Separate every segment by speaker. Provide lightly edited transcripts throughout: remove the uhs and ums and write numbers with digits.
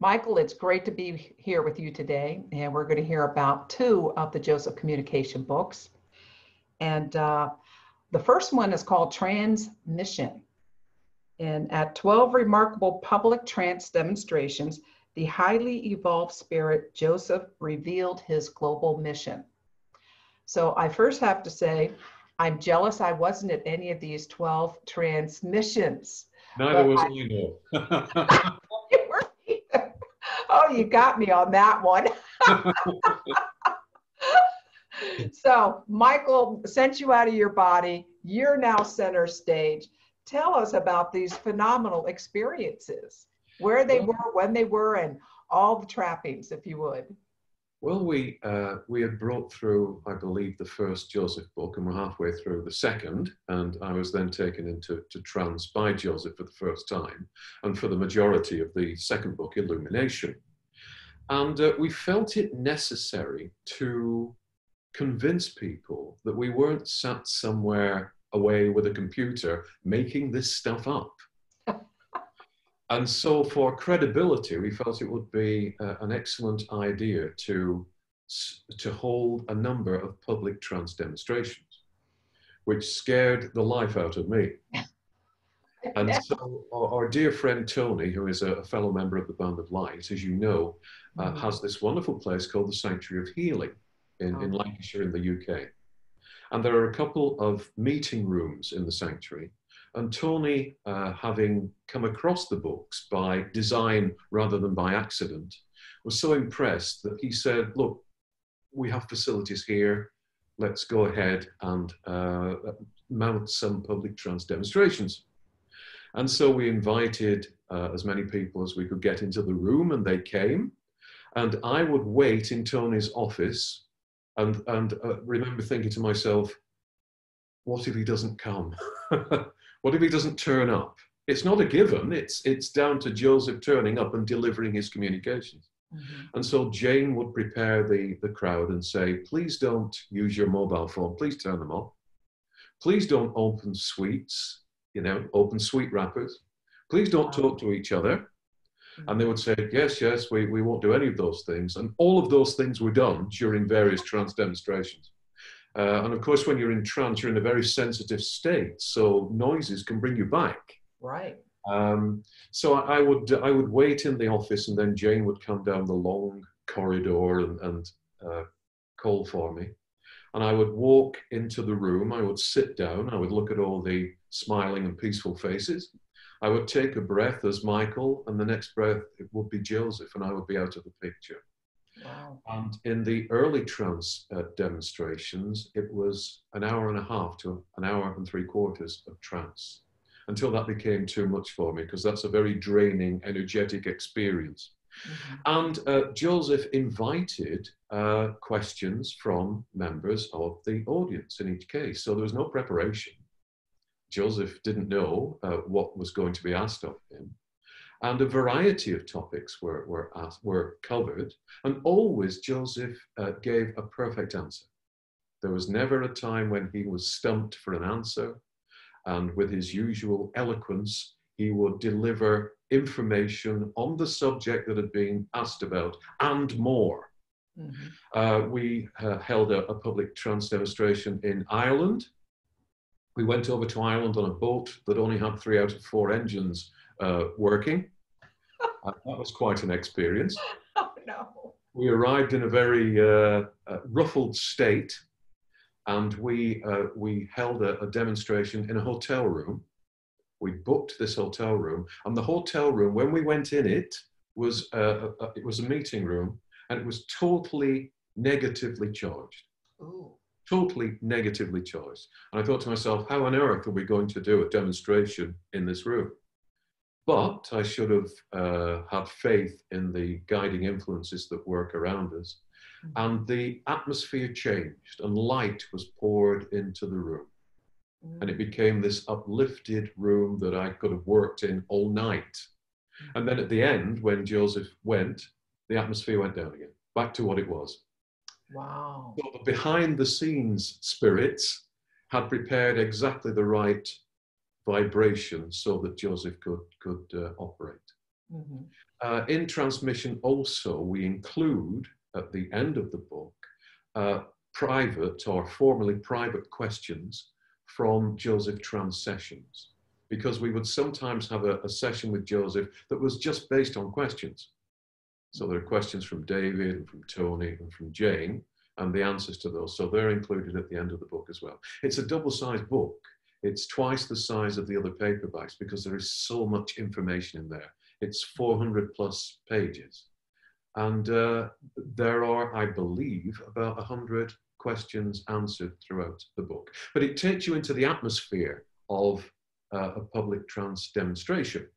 Speaker 1: Michael, it's great to be here with you today, and we're going to hear about two of the Joseph Communication books. And the first one is called Transmission. And at 12 remarkable public trance demonstrations, the highly evolved spirit Joseph revealed his global mission. So I first have to say, I'm jealous I wasn't at any of these 12 transmissions.
Speaker 2: Neither was I, no.
Speaker 1: You weren't either. Oh, you got me on that one. So, Michael sent you out of your body. You're now center stage. Tell us about these phenomenal experiences, where they were, when they were, and all the trappings, if you would.
Speaker 2: Well, we had brought through, I believe, the first Joseph book, and we're halfway through the second, and I was then taken into trance by Joseph for the first time, and for the majority of the second book, Illumination. And we felt it necessary to convince people that we weren't sat somewhere away with a computer making this stuff up. And so for credibility, we felt it would be an excellent idea to hold a number of public trance demonstrations, which scared the life out of me. And so our dear friend Tony, who is a fellow member of the Band of Light, as you know, has this wonderful place called the Sanctuary of Healing in Lancashire in the UK. And there are a couple of meeting rooms in the sanctuary. And Tony, having come across the books by design rather than by accident, was so impressed that he said, look, we have facilities here. Let's go ahead and mount some public trance demonstrations. And so we invited as many people as we could get into the room, and they came. And I would wait in Tony's office and remember thinking to myself, what if he doesn't come? What if he doesn't turn up? It's not a given. It's down to Joseph turning up and delivering his communications. Mm-hmm. And so Jane would prepare the crowd and say, please don't use your mobile phone. Please turn them off. Please don't open sweets, open sweet wrappers. Please don't talk to each other. Mm-hmm. And they would say, yes, we won't do any of those things. And all of those things were done during various trance demonstrations. And of course, when you're in trance, you're in a very sensitive state, so noises can bring you back.
Speaker 1: Right.
Speaker 2: So I would wait in the office, and then Jane would come down the long corridor and call for me. And I would walk into the room. I would sit down. I would look at all the smiling and peaceful faces. I would take a breath as Michael, and the next breath it would be Joseph, and I would be out of the picture.
Speaker 1: Wow.
Speaker 2: And in the early trance demonstrations, it was an hour and a half to an hour and 3/4 of trance, until that became too much for me, because that's a very draining, energetic experience. Mm-hmm. And Joseph invited questions from members of the audience in each case. So there was no preparation. Joseph didn't know what was going to be asked of him. And a variety of topics were covered, and always Joseph gave a perfect answer. There was never a time when he was stumped for an answer, and with his usual eloquence, he would deliver information on the subject that had been asked about and more. Mm-hmm. We held a public trance demonstration in Ireland. We went over to Ireland on a boat that only had 3 out of 4 engines working. That was quite an experience.
Speaker 1: Oh, no.
Speaker 2: We arrived in a very ruffled state, and we held a demonstration in a hotel room. We booked this hotel room, and the hotel room, when we went in it was a meeting room, and it was totally negatively charged.
Speaker 1: Ooh.
Speaker 2: Totally negatively charged. And I thought to myself, how on earth are we going to do a demonstration in this room? But I should have had faith in the guiding influences that work around us. Mm-hmm. And the atmosphere changed, and light was poured into the room. Mm-hmm. And it became this uplifted room that I could have worked in all night. Mm-hmm. And then at the end, when Joseph went, the atmosphere went down again, back to what it was.
Speaker 1: Wow.
Speaker 2: So the behind the scenes spirits had prepared exactly the right vibration so that Joseph could operate.
Speaker 1: Mhm.
Speaker 2: In transmission also, we include at the end of the book private or formerly private questions from Joseph trans sessions, because we would sometimes have a session with Joseph that was just based on questions. So there are questions from David and from Tony and from Jane and the answers to those. So they're included at the end of the book as well. It's a double-sized book. It's twice the size of the other paperbacks because there is so much information in there. It's 400 plus pages. And there are, I believe, about 100 questions answered throughout the book. But it takes you into the atmosphere of a public trans demonstration.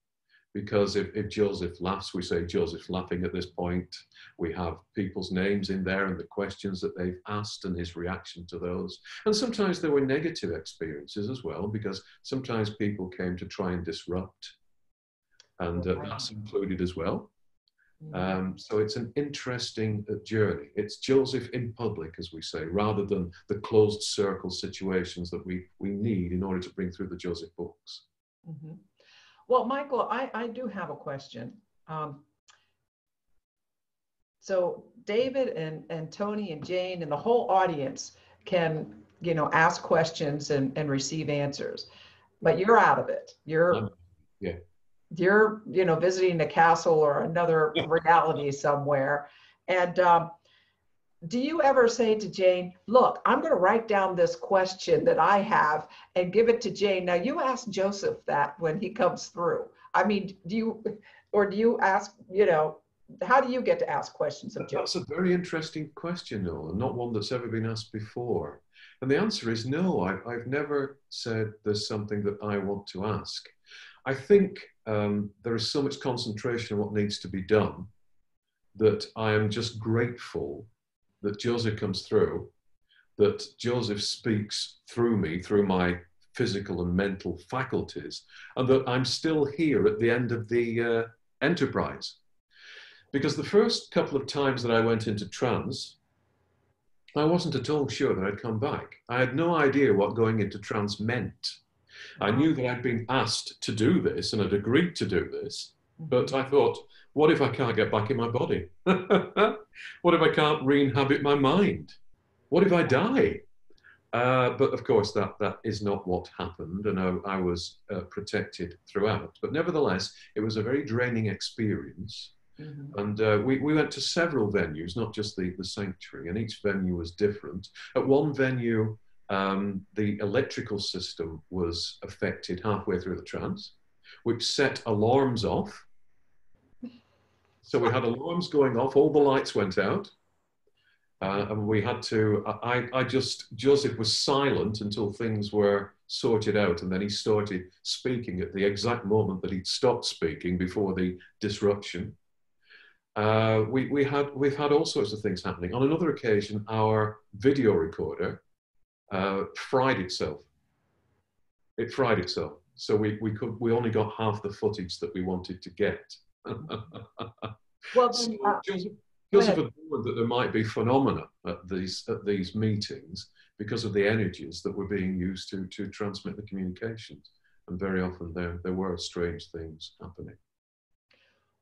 Speaker 2: Because if Joseph laughs, we say Joseph's laughing at this point. We have people's names in there and the questions that they've asked and his reaction to those. And sometimes there were negative experiences as well, because sometimes people came to try and disrupt. And that's included as well. So it's an interesting journey. It's Joseph in public, as we say, rather than the closed circle situations that we need in order to bring through the Joseph books.
Speaker 1: Mm-hmm. Well, Michael, I do have a question. So David and Tony and Jane and the whole audience can, ask questions and receive answers, but you're out of it. You're visiting the castle or another reality somewhere. And do you ever say to Jane, look, I'm going to write down this question that I have and give it to Jane? Now, you ask Joseph that when he comes through. I mean, do you ask, how do you get to ask questions of Joseph?
Speaker 2: That's a very interesting question, Noel, and not one that's ever been asked before. And the answer is no, I've never said there's something that I want to ask. I think there is so much concentration on what needs to be done that I am just grateful that Joseph comes through, that Joseph speaks through me, through my physical and mental faculties, and that I'm still here at the end of the enterprise. Because the first couple of times that I went into trance, I wasn't at all sure that I'd come back. I had no idea what going into trance meant. I knew that I'd been asked to do this and had agreed to do this, but I thought, what if I can't get back in my body? What if I can't re-inhabit my mind? What if I die? But of course, that is not what happened, and I was protected throughout. But nevertheless, it was a very draining experience. Mm-hmm. And we went to several venues, not just the sanctuary, and each venue was different. At one venue, the electrical system was affected halfway through the trance, which set alarms off. So we had alarms going off, all the lights went out, and we had to, Joseph was silent until things were sorted out, and then he started speaking at the exact moment that he'd stopped speaking before the disruption. We've had all sorts of things happening. On another occasion, our video recorder fried itself. It fried itself. So we only got half the footage that we wanted to get.
Speaker 1: Well,
Speaker 2: so Joseph had warned that there might be phenomena at these meetings because of the energies that were being used to transmit the communications, and very often there were strange things happening.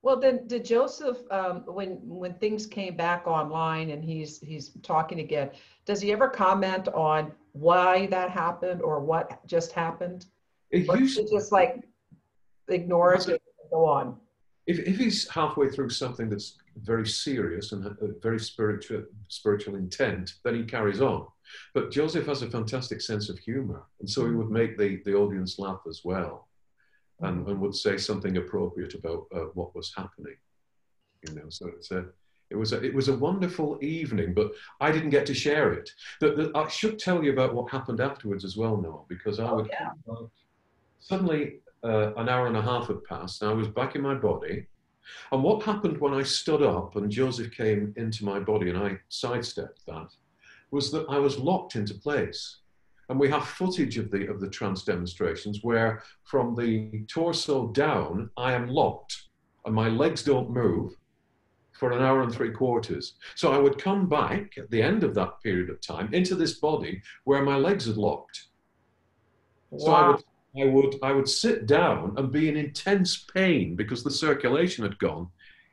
Speaker 1: Well, then, did Joseph, when things came back online and he's talking again, does he ever comment on why that happened or what just happened? Or does he just like ignore it and go on?
Speaker 2: If he's halfway through something that's very serious and a very spiritual intent, then he carries on. But Joseph has a fantastic sense of humor, and so he would make the audience laugh as well, and would say something appropriate about what was happening. So it was a wonderful evening, but I didn't get to share it. I should tell you about what happened afterwards as well, Noah, because suddenly an hour and a half had passed, and I was back in my body. And what happened when I stood up and Joseph came into my body and I sidestepped that, was that I was locked into place. And we have footage of the trance demonstrations where from the torso down, I am locked and my legs don't move for an hour and 3/4. So I would come back at the end of that period of time into this body where my legs had locked. Wow. So I would sit down and be in intense pain because the circulation had gone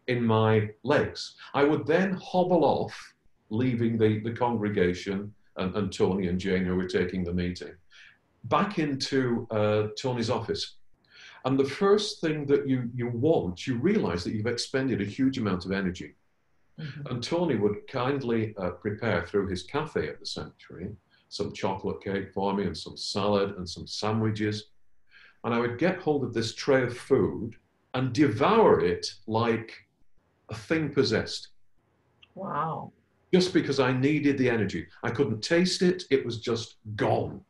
Speaker 2: in my legs. I would then hobble off, leaving the congregation and Tony and Jane, who were taking the meeting, back into Tony's office. And the first thing that you want, you realize that you've expended a huge amount of energy.
Speaker 1: Mhm.
Speaker 2: And Tony would kindly prepare through his cafe at the sanctuary some chocolate cake for me and some salad and some sandwiches. And I would get hold of this tray of food and devour it like a thing possessed,
Speaker 1: Wow.
Speaker 2: just because I needed the energy. I couldn't taste it, it was just gone.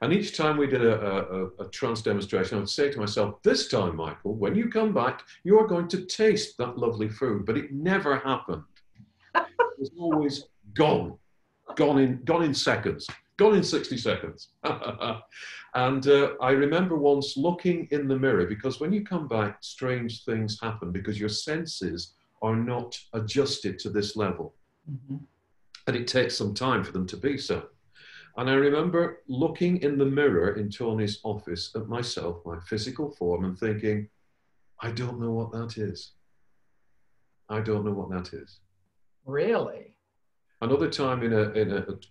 Speaker 2: And each time we did a trance demonstration, I would say to myself, this time, Michael, when you come back, you are going to taste that lovely food. But it never happened. It was always gone, gone in seconds, gone in 60 seconds. And I remember once looking in the mirror, because when you come back, strange things happen because your senses are not adjusted to this level.
Speaker 1: Mhm.
Speaker 2: And it takes some time for them to be so. And I remember looking in the mirror in Tony's office at myself, my physical form, and thinking, I don't know what that is. I don't know what that is.
Speaker 1: Really?
Speaker 2: Another time in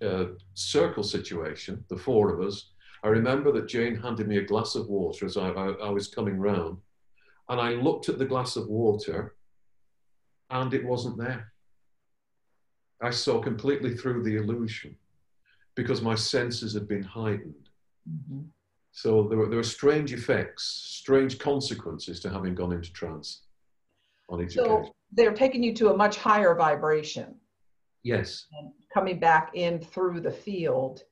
Speaker 2: a circle situation, the four of us, I remember that Jane handed me a glass of water as I was coming round. And I looked at the glass of water and it wasn't there. I saw completely through the illusion because my senses had been heightened.
Speaker 1: Mhm.
Speaker 2: So there were strange effects, strange consequences to having gone into trance on each occasion.
Speaker 1: So they're taking you to a much higher vibration
Speaker 2: Yes,
Speaker 1: and coming back in through the field.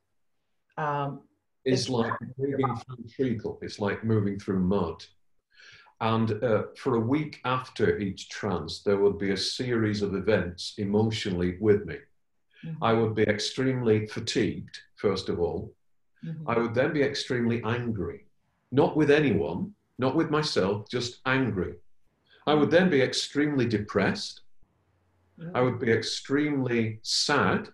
Speaker 1: Um,
Speaker 2: it's
Speaker 1: it's
Speaker 2: like moving through treacle. It's like moving through mud. And for a week after each trance, there would be a series of events emotionally with me. I
Speaker 1: Mhm.
Speaker 2: would be extremely fatigued, first of all. I
Speaker 1: Mhm.
Speaker 2: would then be extremely angry, not with anyone, not with myself, just angry. I would then be extremely depressed. I
Speaker 1: Mhm.
Speaker 2: would be extremely sad.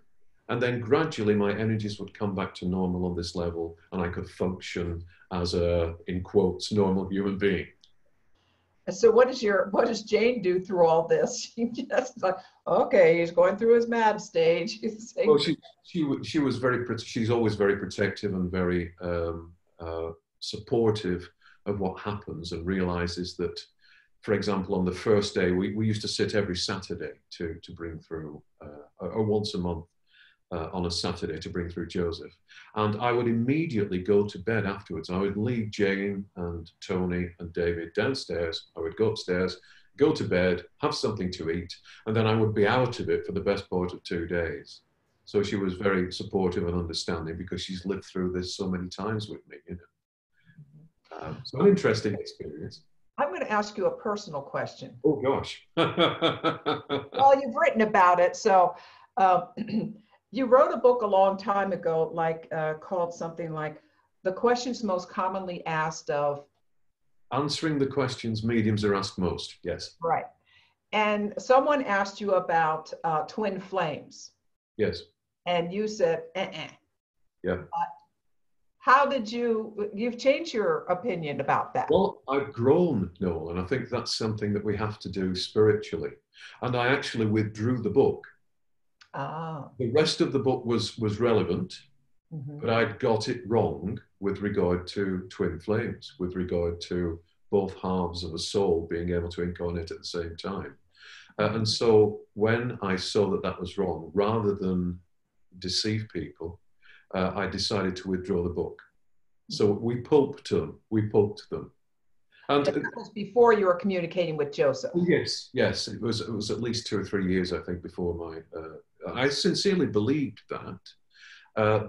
Speaker 2: And then gradually my energies would come back to normal on this level and I could function as a, in quotes, normal human being.
Speaker 1: So what does Jane do through all this? She just like, okay, he's going through his mad stage. He's
Speaker 2: Well,
Speaker 1: saying,
Speaker 2: she was very, she's always very protective and very supportive of what happens and realizes that, for example, on the first day, we used to sit every Saturday to bring through, or once a month on a Saturday to bring through Joseph. And I would immediately go to bed afterwards. I would leave Jane and Tony and David downstairs. I would go upstairs, go to bed, have something to eat, and then I would be out of it for the best part of 2 days. So she was very supportive and understanding because she's lived through this so many times with me. So an interesting experience.
Speaker 1: I'm going to ask you a personal question.
Speaker 2: Oh gosh.
Speaker 1: Well, you've written about it. So uh, you wrote a book a long time ago, like called something like The Questions Most Commonly Asked of,
Speaker 2: Answering the questions mediums are asked most. Yes.
Speaker 1: right. And someone asked you about twin flames.
Speaker 2: Yes.
Speaker 1: And you said,
Speaker 2: Yeah.
Speaker 1: How did you've changed your opinion about that?
Speaker 2: Well, I've grown, Noel, and I think that's something that we have to do spiritually. And I actually withdrew the book.
Speaker 1: Ah.
Speaker 2: The rest of the book was relevant,
Speaker 1: Mhm.
Speaker 2: but I'd got it wrong with regard to twin flames, with regard to both halves of a soul being able to incarnate at the same time. And so when I saw that that was wrong, rather than deceive people, I decided to withdraw the book. So we pulped them. We pulped them. And
Speaker 1: That was before you were communicating with Joseph.
Speaker 2: yes, yes, it was at least 2 or 3 years, I think, before my. I sincerely believed that,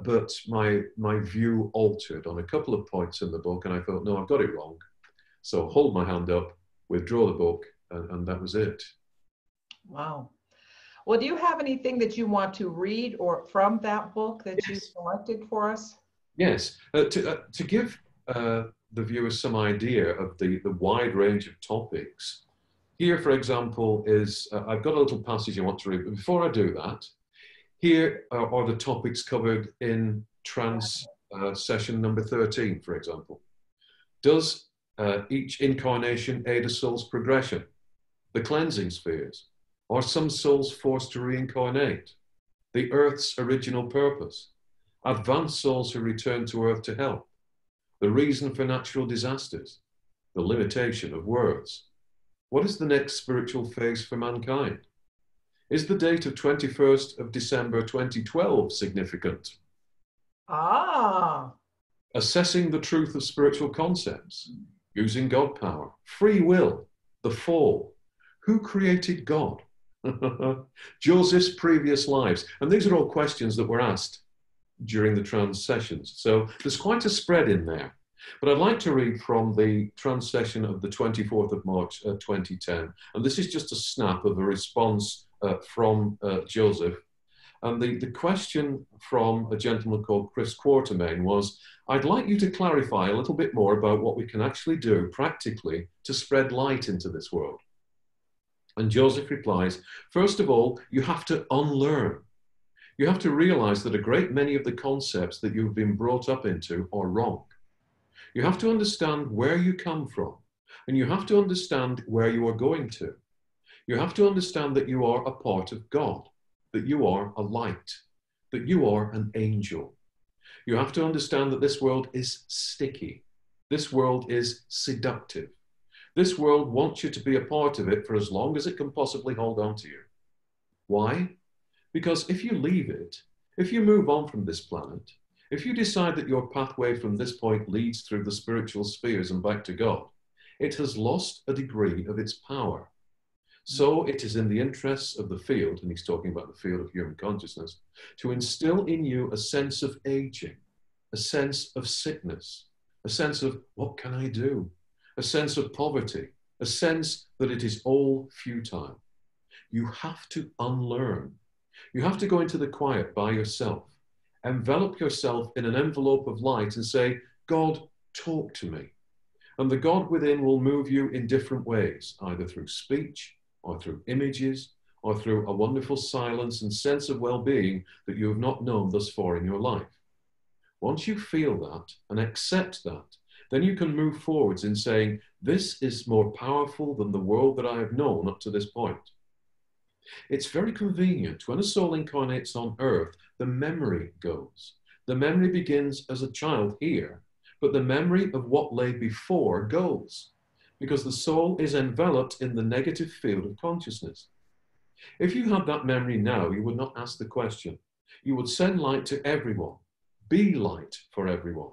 Speaker 2: but my view altered on a couple of points in the book, and I thought, no, I've got it wrong. So hold my hand up, withdraw the book, and that was it.
Speaker 1: Wow. Well, do you have anything that you want to read or from that book that you
Speaker 2: Yes,
Speaker 1: selected for us?
Speaker 2: yes. To give the viewers some idea of the wide range of topics. Here, for example, is I've got a little passage I want to read, but before I do that, here are the topics covered in trance session number 13, for example. Does each incarnation aid a soul's progression? The cleansing spheres? Are some souls forced to reincarnate? The Earth's original purpose? Advanced souls who return to Earth to help? The reason for natural disasters? The limitation of words? What is the next spiritual phase for mankind? Is the date of 21st of December 2012 significant?
Speaker 1: Ah.
Speaker 2: Assessing the truth of spiritual concepts, using God power, free will, the fall, who created God, Joseph's previous lives. And these are all questions that were asked during the trans sessions. So there's quite a spread in there. But I'd like to read from the trans session of the 24th of March 2010. And this is just a snap of a response from Joseph. And the question from a gentleman called Chris Quartermain was, I'd like you to clarify a little bit more about what we can actually do practically to spread light into this world. And Joseph replies, first of all, you have to unlearn. You have to realize that a great many of the concepts that you've been brought up into are wrong. You have to understand where you come from, and you have to understand where you are going to. You have to understand that you are a part of God, that you are a light, that you are an angel. You have to understand that this world is sticky. This world is seductive. This world wants you to be a part of it for as long as it can possibly hold on to you. Why? Because if you leave it, if you move on from this planet, if you decide that your pathway from this point leads through the spiritual spheres and back to God, it has lost a degree of its power. So it is in the interests of the field, and he's talking about the field of human consciousness, to instill in you a sense of aging, a sense of sickness, a sense of what can I do, a sense of poverty, a sense that it is all futile. You have to unlearn. You have to go into the quiet by yourself, envelop yourself in an envelope of light and say, God, talk to me. And the God within will move you in different ways, either through speech, or through images, or through a wonderful silence and sense of well-being that you have not known thus far in your life. Once you feel that and accept that, then you can move forwards in saying, this is more powerful than the world that I have known up to this point. It's very convenient. When a soul incarnates on earth, the memory goes. The memory begins as a child here, but the memory of what lay before goes, because the soul is enveloped in the negative field of consciousness. If you had that memory now, you would not ask the question. You would send light to everyone, be light for everyone,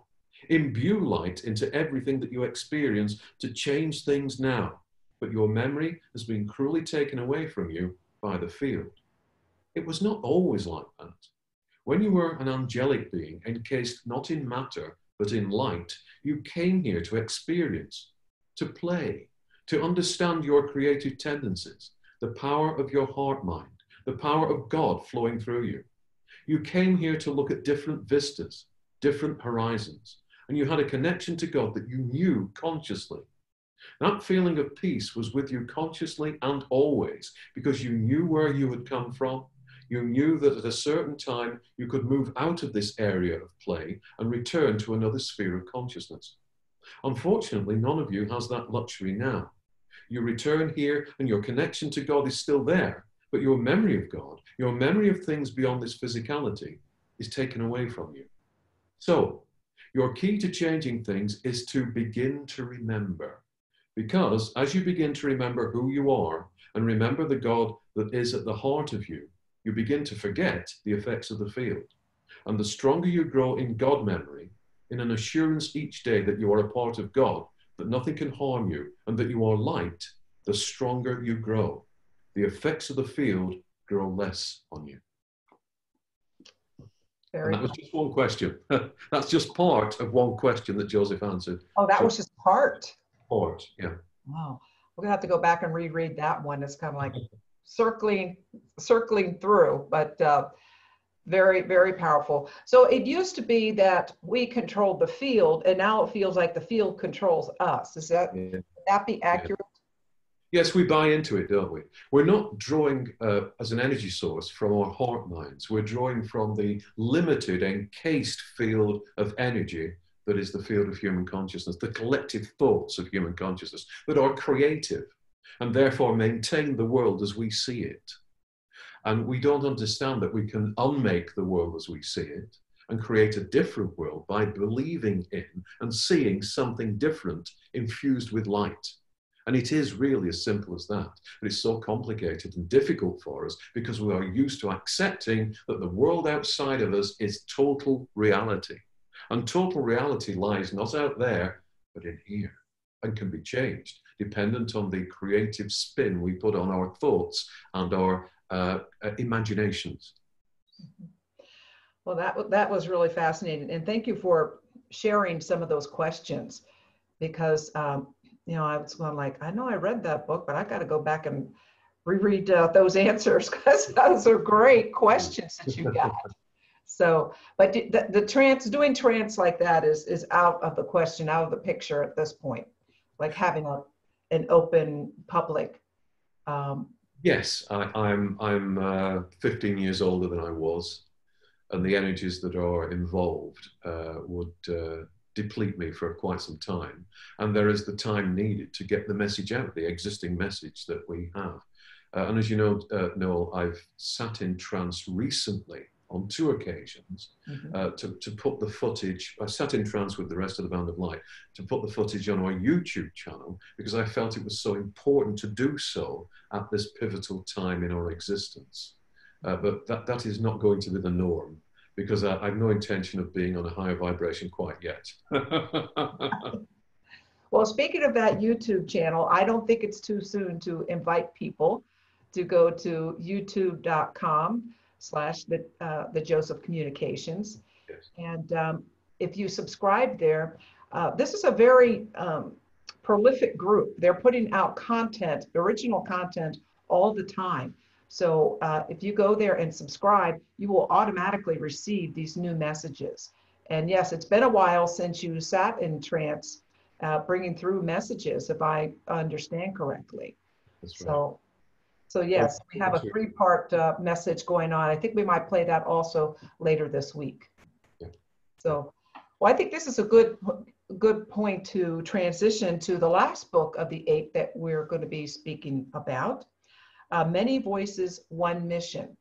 Speaker 2: imbue light into everything that you experience to change things now. But your memory has been cruelly taken away from you by the field. It was not always like that. When you were an angelic being, encased not in matter, but in light, you came here to experience, to play, to understand your creative tendencies, the power of your heart mind, the power of God flowing through you. You came here to look at different vistas, different horizons, and you had a connection to God that you knew consciously. That feeling of peace was with you consciously and always, because you knew where you had come from. You knew that at a certain time you could move out of this area of play and return to another sphere of consciousness. Unfortunately, none of you has that luxury now. You return here and your connection to God is still there, but your memory of God, your memory of things beyond this physicality is taken away from you. So, your key to changing things is to begin to remember. Because as you begin to remember who you are and remember the God that is at the heart of you, you begin to forget the effects of the field. And the stronger you grow in God memory, in an assurance each day that you are a part of God, that nothing can harm you, and that you are light, the stronger you grow. The effects of the field grow less on you. And that was just one question. That's just part of one question that Joseph answered.
Speaker 1: Oh, that was just part.
Speaker 2: Part, yeah.
Speaker 1: Wow. We're gonna have to go back and reread that one. It's kind of like circling through, but very, very powerful. So it used to be that we controlled the field, and now it feels like the field controls us. Is that, would that be accurate?
Speaker 2: Yes, we buy into it, don't we? We're not drawing as an energy source from our heart minds. We're drawing from the limited, encased field of energy that is the field of human consciousness, the collective thoughts of human consciousness that are creative and therefore maintain the world as we see it. And we don't understand that we can unmake the world as we see it and create a different world by believing in and seeing something different infused with light. And it is really as simple as that. But it's so complicated and difficult for us because we are used to accepting that the world outside of us is total reality. And total reality lies not out there, but in here, and can be changed, dependent on the creative spin we put on our thoughts and our imaginations.
Speaker 1: Well, that was really fascinating. And thank you for sharing some of those questions because, you know, I was going like, I know I read that book, but I got to go back and reread those answers because those are great questions that you got. So, but doing trance like that is out of the question, out of the picture at this point, like having an open public.
Speaker 2: Yes, I'm 15 years older than I was, and the energies that are involved would deplete me for quite some time. And there is the time needed to get the message out, the existing message that we have. And as you know, Noel, I've sat in trance recently on 2 occasions to put the footage. I sat in trance with the rest of the Band of Light to put the footage on our YouTube channel because I felt it was so important to do so at this pivotal time in our existence. But that is not going to be the norm because I have no intention of being on a higher vibration quite yet.
Speaker 1: Well, speaking of that YouTube channel, I don't think it's too soon to invite people to go to youtube.com/the Joseph Communications.
Speaker 2: Yes.
Speaker 1: And if you subscribe there, this is a very prolific group. They're putting out content, original content all the time. So if you go there and subscribe, you will automatically receive these new messages. And yes, it's been a while since you sat in trance, bringing through messages, if I understand correctly.
Speaker 2: That's right.
Speaker 1: So yes, we have a 3-part message going on. I think we might play that also later this week.
Speaker 2: Yeah.
Speaker 1: So, well, I think this is a good point to transition to the last book of the 8 that we're going to be speaking about. Many Voices, One Mission.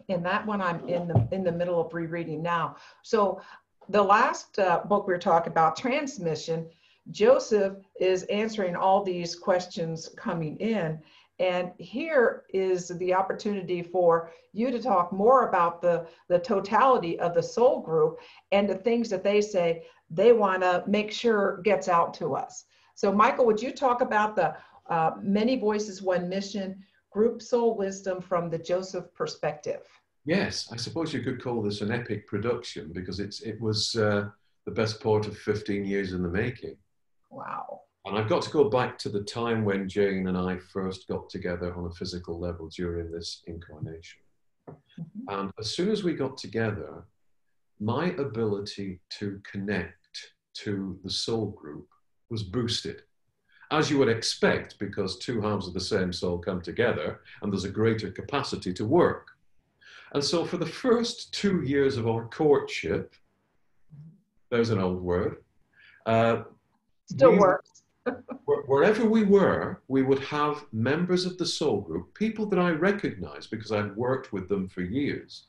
Speaker 1: And that one I'm in the middle of rereading now. So the last book we were talking about, Transmission, Joseph is answering all these questions coming in. And here is the opportunity for you to talk more about the totality of the soul group and the things that they say they want to make sure gets out to us. So Michael, would you talk about the Many Voices, One Mission, group soul wisdom from the Joseph perspective?
Speaker 2: Yes, I suppose you could call this an epic production because it was the best part of 15 years in the making.
Speaker 1: Wow.
Speaker 2: And I've got to go back to the time when Jane and I first got together on a physical level during this incarnation. And as soon as we got together, my ability to connect to the soul group was boosted. As you would expect, because 2 halves of the same soul come together and there's a greater capacity to work. And so for the first 2 years of our courtship, there's an old word.
Speaker 1: Still works.
Speaker 2: Wherever we were, we would have members of the soul group, people that I recognized because I'd worked with them for years,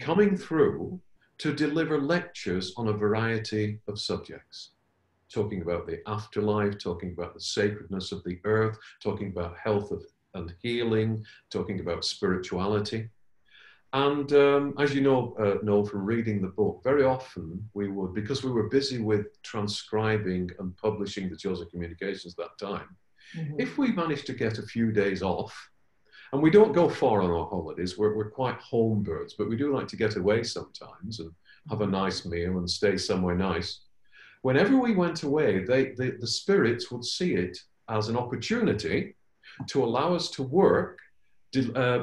Speaker 2: coming through to deliver lectures on a variety of subjects, talking about the afterlife, talking about the sacredness of the earth, talking about health and healing, talking about spirituality. And as you know, Noel, from reading the book, very often we would, because we were busy with transcribing and publishing the Joseph Communications that time, if we managed to get a few days off, and we don't go far on our holidays, we're quite home birds, but we do like to get away sometimes and have a nice meal and stay somewhere nice. Whenever we went away, the spirits would see it as an opportunity to allow us to work,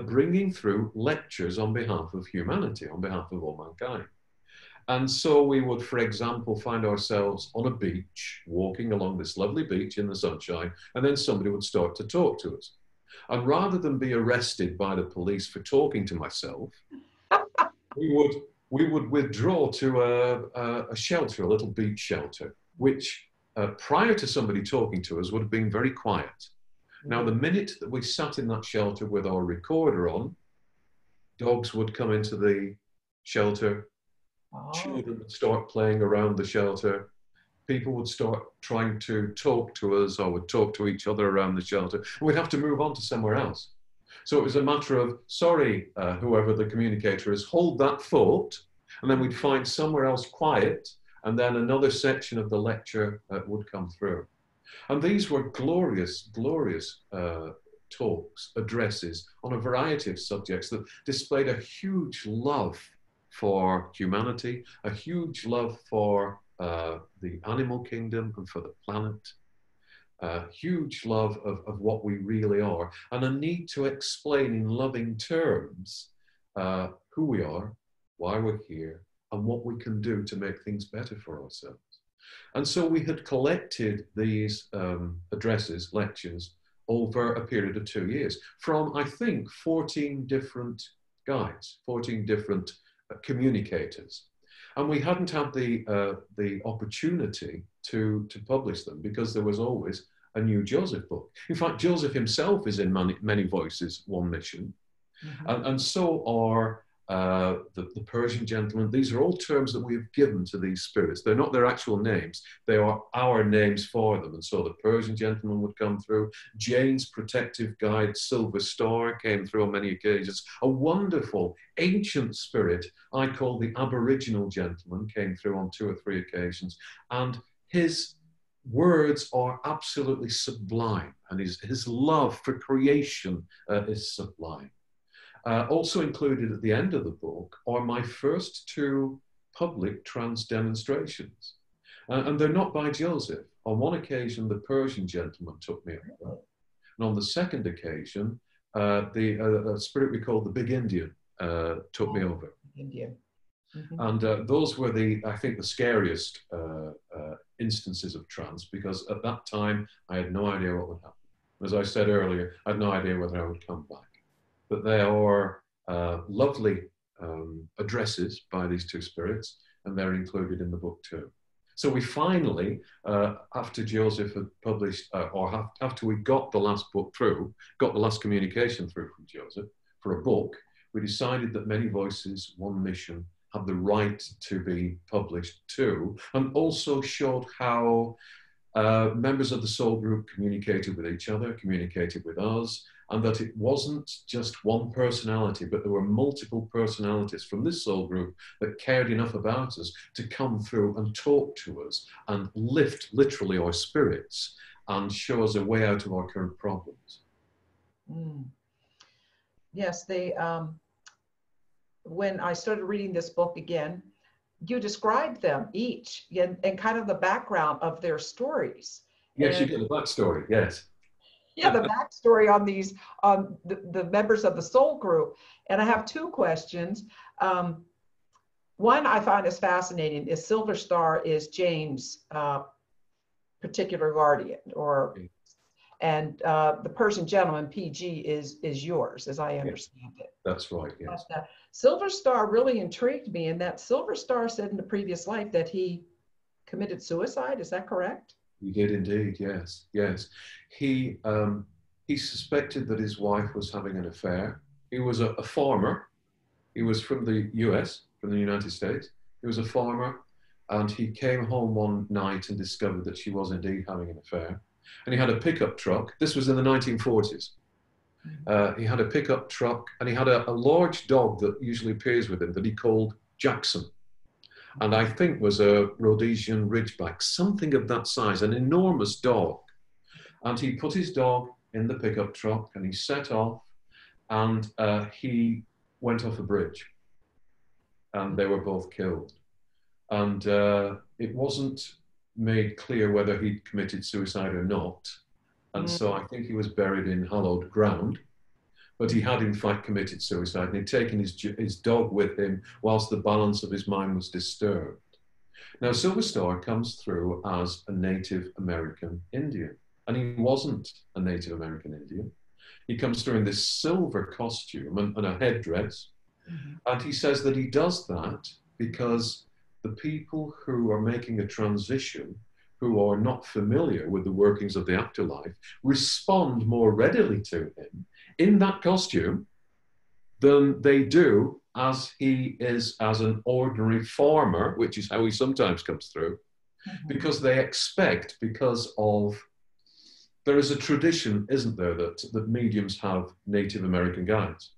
Speaker 2: bringing through lectures on behalf of humanity, on behalf of all mankind. And so we would, for example, find ourselves on a beach, walking along this lovely beach in the sunshine, and then somebody would start to talk to us. And rather than be arrested by the police for talking to myself, we would we would withdraw to a shelter, a little beach shelter, which prior to somebody talking to us would have been very quiet. Now, the minute that we sat in that shelter with our recorder on, dogs would come into the shelter, children would start playing around the shelter, people would start trying to talk to us or would talk to each other around the shelter, and we'd have to move on to somewhere else. So it was a matter of, sorry, whoever the communicator is, hold that thought, and then we'd find somewhere else quiet, and then another section of the lecture would come through. And these were glorious, glorious talks, addresses on a variety of subjects that displayed a huge love for humanity, a huge love for the animal kingdom and for the planet, a huge love of what we really are, and a need to explain in loving terms who we are, why we're here, and what we can do to make things better for ourselves. And so we had collected these addresses, lectures, over a period of 2 years from, I think, 14 different guides, 14 different communicators. And we hadn't had the opportunity to publish them because there was always a new Joseph book. In fact, Joseph himself is in many voices, one mission. And so are the Persian gentleman. These are all terms that we have given to these spirits. They're not their actual names. They are our names for them. And so the Persian gentleman would come through. Jane's protective guide, Silver Star, came through on many occasions. A wonderful ancient spirit I call the Aboriginal gentleman came through on 2 or 3 occasions. And his words are absolutely sublime. And his love for creation is sublime. Also included at the end of the book are my first 2 public trance demonstrations. And they're not by Joseph. On one occasion, the Persian gentleman took me over. And on the second occasion, the spirit we call the Big Indian took me over.
Speaker 1: Indian.
Speaker 2: And those were I think, the scariest instances of trance, because at that time, I had no idea what would happen. As I said earlier, I had no idea whether I would come back. But they are lovely addresses by these 2 spirits, and they're included in the book too. So we finally, after Joseph had published, after we got the last book through, got the last communication through from Joseph for a book, we decided that Many Voices, One Mission had the right to be published too, and also showed how members of the soul group communicated with each other, communicated with us, and that it wasn't just one personality, but there were multiple personalities from this soul group that cared enough about us to come through and talk to us and lift literally our spirits and show us a way out of our current problems.
Speaker 1: Yes, when I started reading this book again, you described them each and kind of the background of their stories.
Speaker 2: Yes, you get the backstory, yes.
Speaker 1: Yeah, the backstory on these, the members of the soul group. And I have 2 questions. One I find is fascinating is Silver Star is Jane's particular guardian, and the Persian gentleman, PG, is yours, as I understand it.
Speaker 2: That's right, yes.
Speaker 1: But, Silver Star really intrigued me in that Silver Star said in the previous life that he committed suicide. Is that correct?
Speaker 2: He did indeed, yes, yes. He suspected that his wife was having an affair. He was a farmer. He was from the US, from the United States. He was a farmer, and he came home one night and discovered that she was indeed having an affair. And he had a pickup truck. This was in the 1940s. He had a pickup truck, and he had a large dog that usually appears with him that he called Jackson. And I think was a Rhodesian Ridgeback, something of that size, an enormous dog. And he put his dog in the pickup truck and he set off, and he went off a bridge, and they were both killed. And it wasn't made clear whether he'd committed suicide or not. And so I think he was buried in hallowed ground. But he had in fact committed suicide, and he'd taken his dog with him whilst the balance of his mind was disturbed. Now, Silver Star comes through as a Native American Indian, and he wasn't a Native American Indian. He comes through in this silver costume and a headdress, and he says that he does that because the people who are making a transition, who are not familiar with the workings of the afterlife, respond more readily to him in that costume than they do as he is as an ordinary farmer, which is how he sometimes comes through, because they expect, because of, there is a tradition, isn't there, that mediums have Native American guides.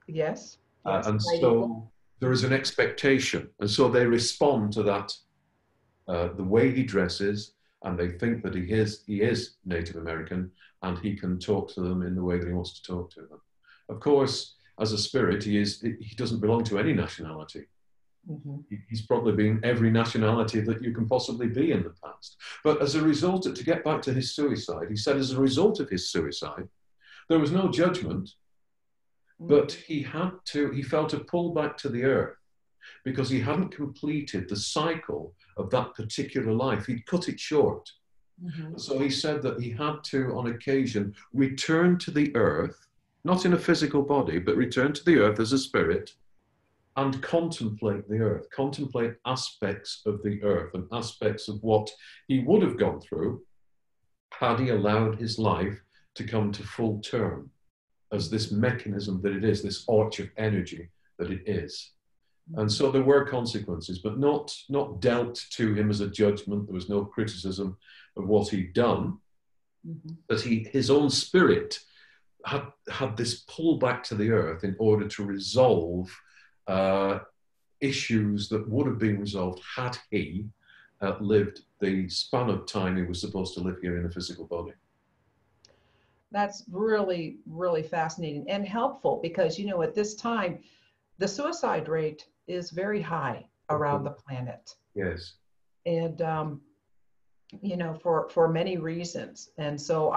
Speaker 1: Yes, yes.
Speaker 2: And so there is an expectation. And so they respond to that, the way he dresses, and they think that he is Native American, and he can talk to them in the way that he wants to talk to them. Of course, as a spirit, he doesn't belong to any nationality. He's probably been every nationality that you can possibly be in the past. But as a result, to get back to his suicide, he said as a result of his suicide, there was no judgment, but he felt a pull back to the earth because he hadn't completed the cycle of that particular life. He'd cut it short. So he said that he had to, on occasion, return to the earth, not in a physical body, but return to the earth as a spirit and contemplate the earth, contemplate aspects of the earth and aspects of what he would have gone through had he allowed his life to come to full term as this mechanism that it is, this arch of energy that it is. And so there were consequences, but not dealt to him as a judgment. There was no criticism of what he'd done, but his own spirit had this pull back to the earth in order to resolve issues that would have been resolved had he lived the span of time he was supposed to live here in a physical body.
Speaker 1: That's really, really fascinating and helpful because, you know, at this time, the suicide rate is very high around the planet.
Speaker 2: Yes.
Speaker 1: And, you know, for many reasons. And so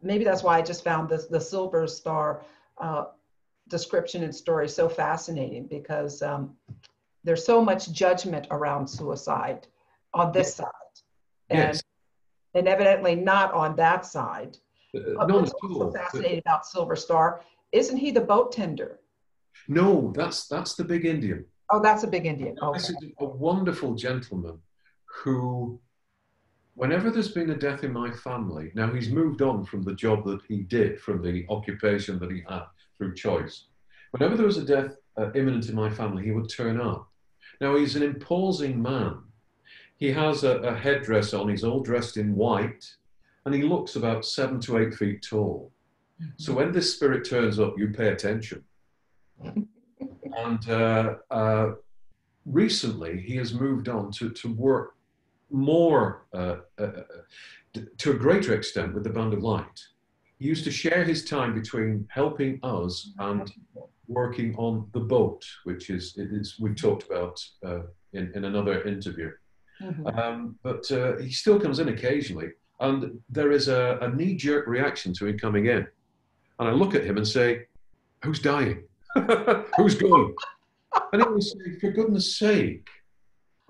Speaker 1: maybe that's why I just found the Silver Star description and story so fascinating because there's so much judgment around suicide on this side. And, and evidently not on that side. What's also fascinating about Silver Star, isn't he the boat tender?
Speaker 2: No, that's the big Indian.
Speaker 1: Oh, that's a big Indian. Okay.
Speaker 2: This is a wonderful gentleman who, whenever there's been a death in my family, now he's moved on from the job that he did, from the occupation that he had through choice. Whenever there was a death imminent in my family, he would turn up. Now he's an imposing man. He has a headdress on, he's all dressed in white, and he looks about 7 to 8 feet tall. So when this spirit turns up, you pay attention. And recently, he has moved on to work more, to a greater extent, with the Band of Light. He used to share his time between helping us and working on the boat, which we've talked about in another interview. But he still comes in occasionally, and there is a knee-jerk reaction to him coming in. And I look at him and say, "Who's dying? Who's going?" And he will say, "For goodness sake,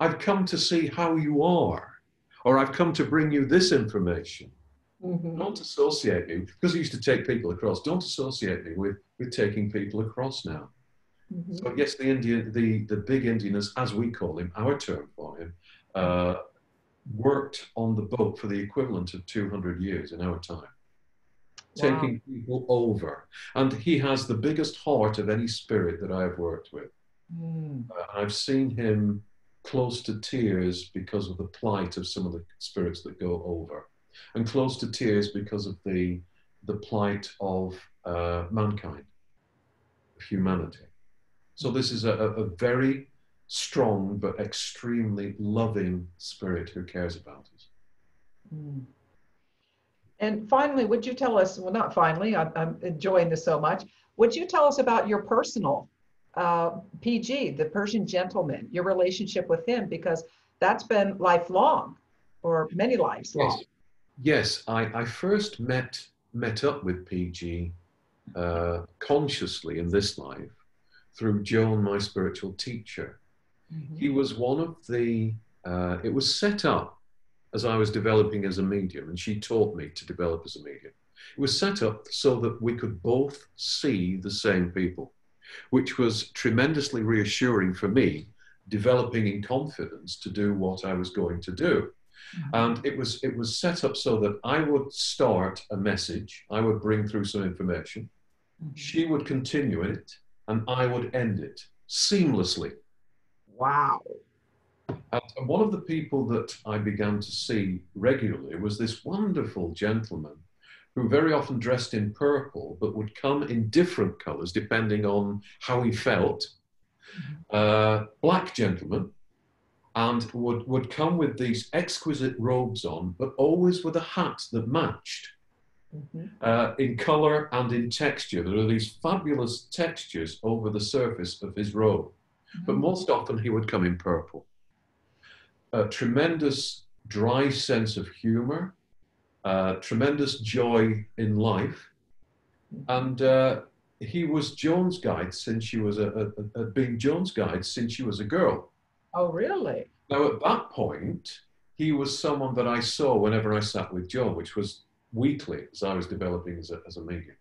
Speaker 2: I've come to see how you are, or I've come to bring you this information. Don't associate me," because he used to take people across. "Don't associate me with taking people across now." So yes, the big Indian, as we call him, our term for him, worked on the boat for the equivalent of 200 years in our time. Taking people over. And he has the biggest heart of any spirit that I have worked with. I've seen him close to tears because of the plight of some of the spirits that go over, and close to tears because of the plight of mankind, of humanity. So this is a very strong but extremely loving spirit who cares about us.
Speaker 1: And finally, would you tell us, well, not finally, I'm enjoying this so much. Would you tell us about your personal PG, the Persian gentleman, your relationship with him, because that's been lifelong, or many lives long.
Speaker 2: Yes, I first met up with PG consciously in this life through Joan, my spiritual teacher. He was one of the, it was set up as I was developing as a medium, and she taught me to develop as a medium. It was set up so that we could both see the same people, which was tremendously reassuring for me developing in confidence to do what I was going to do. And it was set up so that I would start a message, I would bring through some information, she would continue it, and I would end it seamlessly.
Speaker 1: Wow.
Speaker 2: And one of the people that I began to see regularly was this wonderful gentleman who very often dressed in purple, but would come in different colors depending on how he felt. Black gentleman, and would come with these exquisite robes on, but always with a hat that matched in color and in texture. There are these fabulous textures over the surface of his robe, but most often he would come in purple. A tremendous dry sense of humor, tremendous joy in life, and he was Joan's guide since she was been Joan's guide since she was a girl.
Speaker 1: Oh, really?
Speaker 2: Now, at that point, he was someone that I saw whenever I sat with Joan, which was weekly as I was developing as a medium.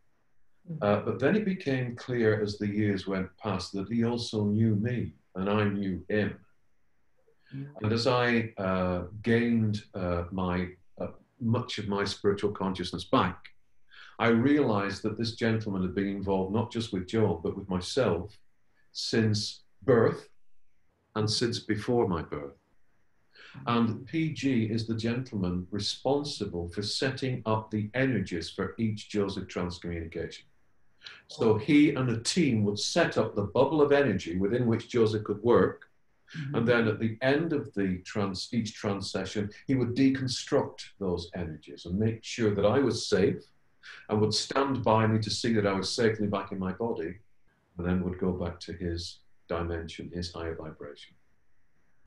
Speaker 2: But then it became clear as the years went past that he also knew me and I knew him. And as I gained much of my spiritual consciousness back, I realized that this gentleman had been involved not just with Joan, but with myself since birth and since before my birth. And PG is the gentleman responsible for setting up the energies for each Joseph transcommunication. So he and a team would set up the bubble of energy within which Joseph could work. And then at the end of each trance session, he would deconstruct those energies and make sure that I was safe and would stand by me to see that I was safely back in my body, and then would go back to his dimension, his higher vibration.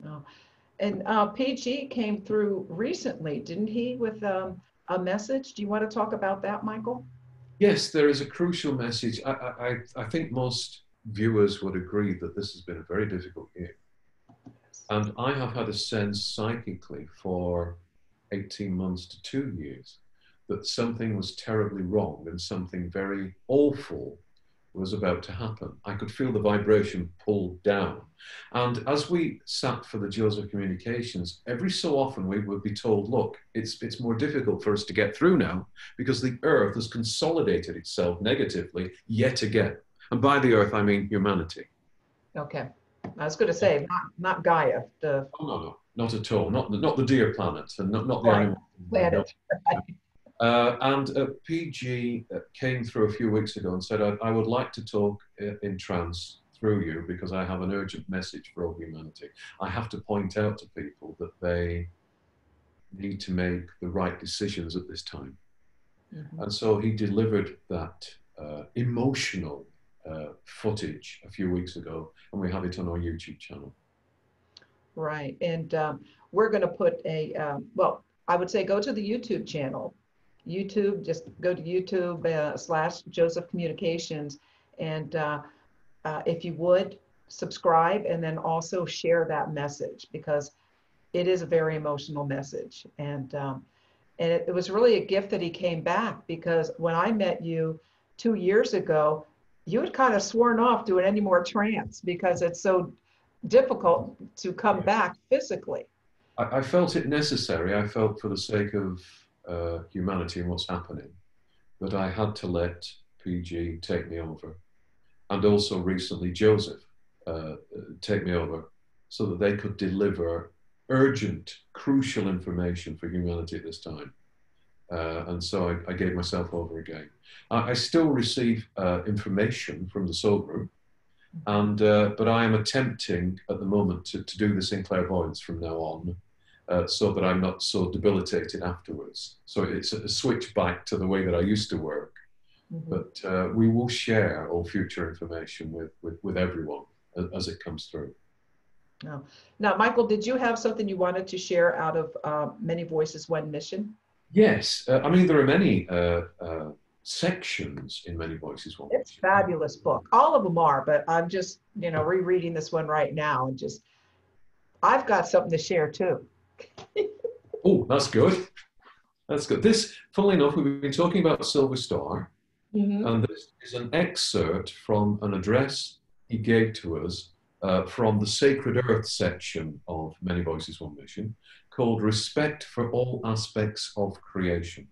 Speaker 1: Oh. And PG came through recently, didn't he, with a message? Do you want to talk about that, Michael?
Speaker 2: Yes, there is a crucial message. I think most viewers would agree that this has been a very difficult year. And I have had a sense psychically for 18 months to 2 years that something was terribly wrong and something very awful was about to happen. I could feel the vibration pulled down. And as we sat for the Joseph communications, every so often we would be told, look, it's more difficult for us to get through now because the earth has consolidated itself negatively yet again. And by the earth, I mean humanity.
Speaker 1: Okay. I was going to say, not Gaia.
Speaker 2: Oh, no, not at all. Not the deer planet and not the animal
Speaker 1: planet.
Speaker 2: PG came through a few weeks ago and said, I would like to talk in trance through you because I have an urgent message for all humanity. I have to point out to people that they need to make the right decisions at this time. And so he delivered that emotional footage a few weeks ago, and we have it on our YouTube channel.
Speaker 1: Right. And we're going to put well, I would say go to the YouTube channel. YouTube, just go to YouTube / Joseph Communications. And if you would, subscribe and then also share that message because it is a very emotional message. And it was really a gift that he came back because when I met you 2 years ago, you had kind of sworn off doing any more trance because it's so difficult to come back physically.
Speaker 2: I felt it necessary. I felt for the sake of humanity and what's happening that I had to let PG take me over, and also recently Joseph take me over so that they could deliver urgent, crucial information for humanity at this time. And so I gave myself over again. I still receive information from the soul group, and but I am attempting at the moment to do this in clairvoyance from now on, so that I'm not so debilitated afterwards. So it's a switch back to the way that I used to work. But we will share all future information with everyone as it comes through.
Speaker 1: Now, Michael, did you have something you wanted to share out of Many Voices, One Mission?
Speaker 2: Yes, I mean, there are many sections in Many Voices, One Mission.
Speaker 1: It's a fabulous book. All of them are, but I'm just, rereading this one right now and I've got something to share too.
Speaker 2: Oh, that's good. That's good. This, funnily enough, we've been talking about Silver Star, and this is an excerpt from an address he gave to us from the Sacred Earth section of Many Voices, One Mission, called Respect for All Aspects of Creation.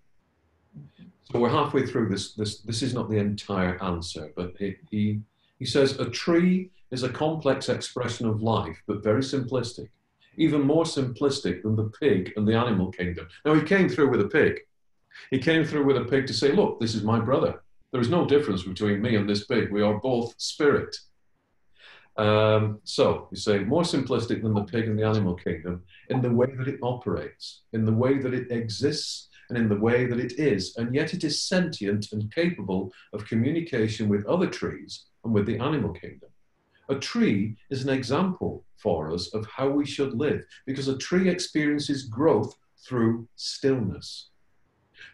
Speaker 2: So we're halfway through this. This is not the entire answer, but he says a tree is a complex expression of life, but very simplistic, even more simplistic than the pig and the animal kingdom. Now, he came through with a pig. He came through with a pig to say, look, this is my brother. There is no difference between me and this pig. We are both spirit. So you say more simplistic than the pig and the animal kingdom in the way that it operates, in the way that it exists, and in the way that it is, and yet it is sentient and capable of communication with other trees and with the animal kingdom. A tree is an example for us of how we should live, because a tree experiences growth through stillness.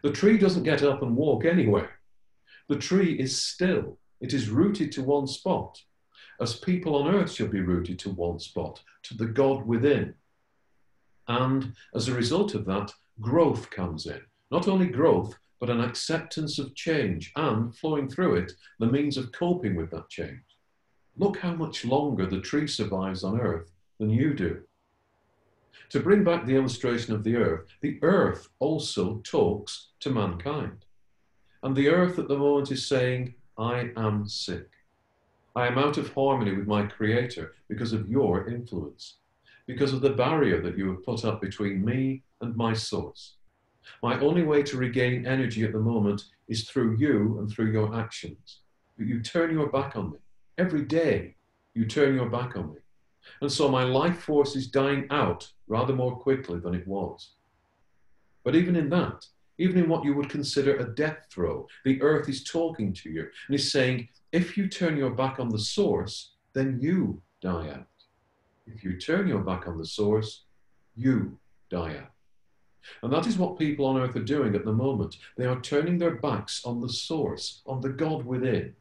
Speaker 2: The tree doesn't get up and walk anywhere. The tree is still. It is rooted to one spot, as people on earth should be rooted to one spot, to the God within. And as a result of that, growth comes in. Not only growth, but an acceptance of change, and flowing through it, the means of coping with that change. Look how much longer the tree survives on earth than you do. To bring back the illustration of the earth also talks to mankind. And the earth at the moment is saying, I am sick. I am out of harmony with my Creator because of your influence, because of the barrier that you have put up between me and my source. My only way to regain energy at the moment is through you and through your actions. But you turn your back on me. Every day, you turn your back on me. And so my life force is dying out rather more quickly than it was. But even in that, even in what you would consider a death throw, the earth is talking to you and is saying, if you turn your back on the source, then you die out. If you turn your back on the source, you die out. And that is what people on earth are doing at the moment. They are turning their backs on the source, on the God within.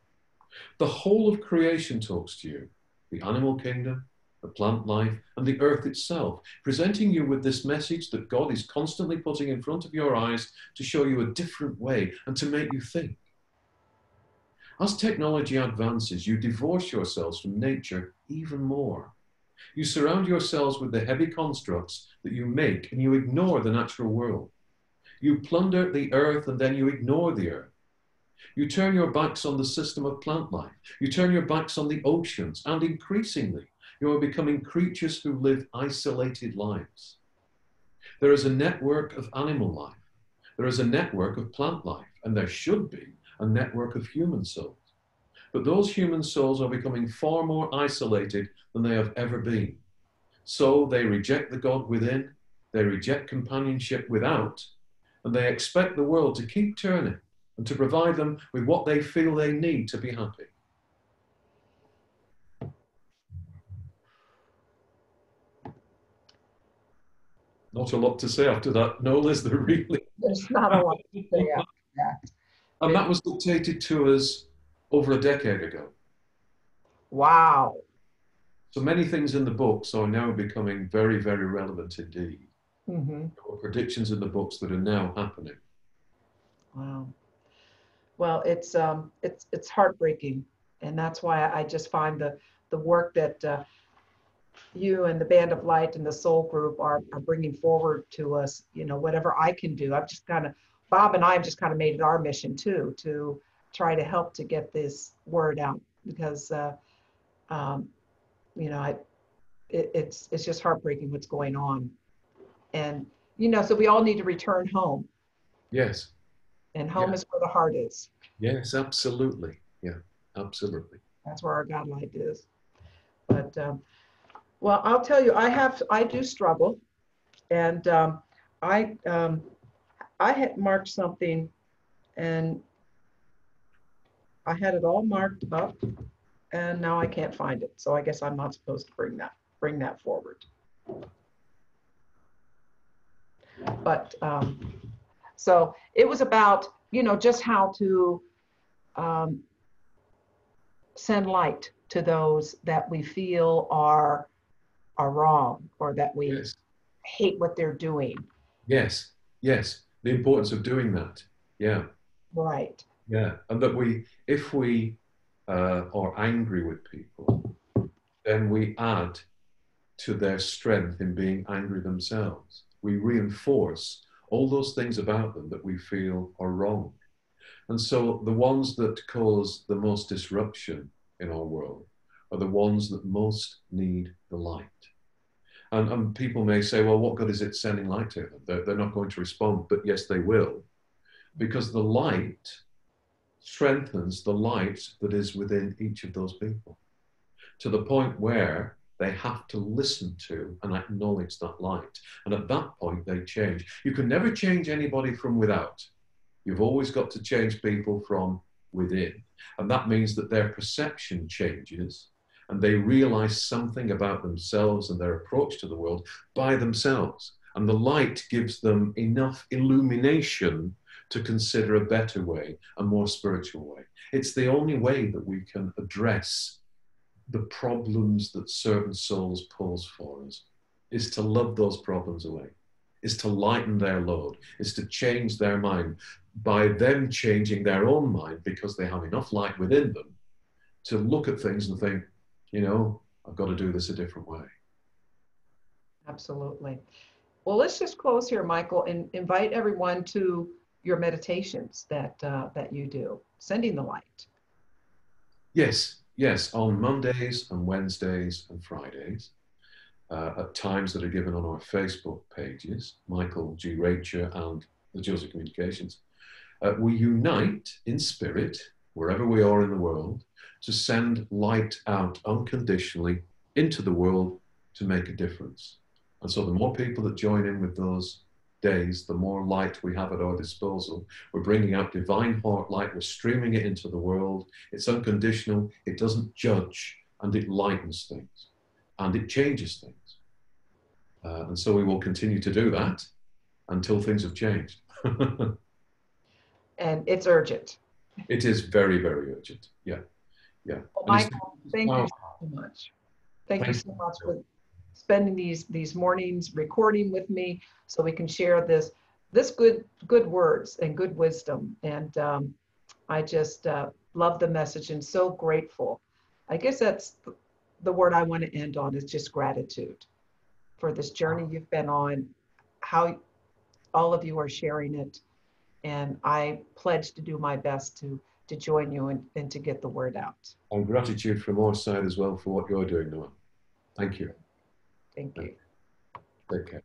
Speaker 2: The whole of creation talks to you, the animal kingdom, the plant life, and the earth itself, presenting you with this message that God is constantly putting in front of your eyes to show you a different way and to make you think. As technology advances, you divorce yourselves from nature even more. You surround yourselves with the heavy constructs that you make, and you ignore the natural world. You plunder the earth and then you ignore the earth. You turn your backs on the system of plant life. You turn your backs on the oceans, and increasingly, you are becoming creatures who live isolated lives. There is a network of animal life. There is a network of plant life, and there should be a network of human souls. But those human souls are becoming far more isolated than they have ever been. So they reject the God within, they reject companionship without, and they expect the world to keep turning and to provide them with what they feel they need to be happy. Not a lot to say after that. No, is there really?
Speaker 1: There's not a lot to say after that.
Speaker 2: And that was dictated to us over a decade ago.
Speaker 1: Wow.
Speaker 2: So many things in the books are now becoming very, very relevant indeed.
Speaker 1: Mm-hmm.
Speaker 2: There were predictions in the books that are now happening.
Speaker 1: Wow. Well, it's heartbreaking, and that's why I just find the work that you and the Band of Light and the Soul Group are bringing forward to us. You know, whatever I can do, I've just kind of Bob and I have just kind of made it our mission too to try to help to get this word out, because you know, it's just heartbreaking what's going on, and you know, so we all need to return home.
Speaker 2: Yes.
Speaker 1: And home is where the heart is.
Speaker 2: Yes, absolutely. Yeah, absolutely.
Speaker 1: That's where our God light is. But well, I'll tell you, I do struggle, and I had marked something, and I had it all marked up, and now I can't find it. So I guess I'm not supposed to bring that forward. But so it was about, you know, just how to send light to those that we feel are wrong, or that we hate what they're doing.
Speaker 2: Yes, yes. The importance of doing that. Yeah.
Speaker 1: Right.
Speaker 2: Yeah. And that if we are angry with people, then we add to their strength in being angry themselves. We reinforce all those things about them that we feel are wrong. And so the ones that cause the most disruption in our world are the ones that most need the light. And people may say, well, what good is it sending light to them? They're not going to respond, but yes, they will, because the light strengthens the light that is within each of those people to the point where they have to listen to and acknowledge that light. And at that point, they change. You can never change anybody from without. You've always got to change people from within. And that means that their perception changes and they realize something about themselves and their approach to the world by themselves. And the light gives them enough illumination to consider a better way, a more spiritual way. It's the only way that we can address the problems that certain souls pose for us, is to love those problems away, is to lighten their load, is to change their mind by them changing their own mind because they have enough light within them to look at things and think, you know, I've got to do this a different way.
Speaker 1: Absolutely. Well, let's just close here, Michael, and invite everyone to your meditations that you do, sending the light.
Speaker 2: Yes, on Mondays and Wednesdays and Fridays, at times that are given on our Facebook pages, Michael G. Reccia and the Joseph Communications, we unite in spirit, wherever we are in the world, to send light out unconditionally into the world to make a difference. And so the more people that join in with those days, the more light we have at our disposal. We're bringing out divine heart light, we're streaming it into the world. It's unconditional, it doesn't judge, and it lightens things, and it changes things. And so we will continue to do that until things have changed.
Speaker 1: And it's urgent.
Speaker 2: It is very, very urgent. Yeah.
Speaker 1: Well, Michael, thank you so much. Thank you so much for spending these mornings recording with me so we can share this good words and good wisdom. And I just love the message and so grateful. I guess that's the word I want to end on, is just gratitude for this journey you've been on, how all of you are sharing it. And I pledge to do my best to join you and to get the word out.
Speaker 2: And gratitude from our side as well for what you're doing, Noah. Thank you.
Speaker 1: Thank you.
Speaker 2: Take care.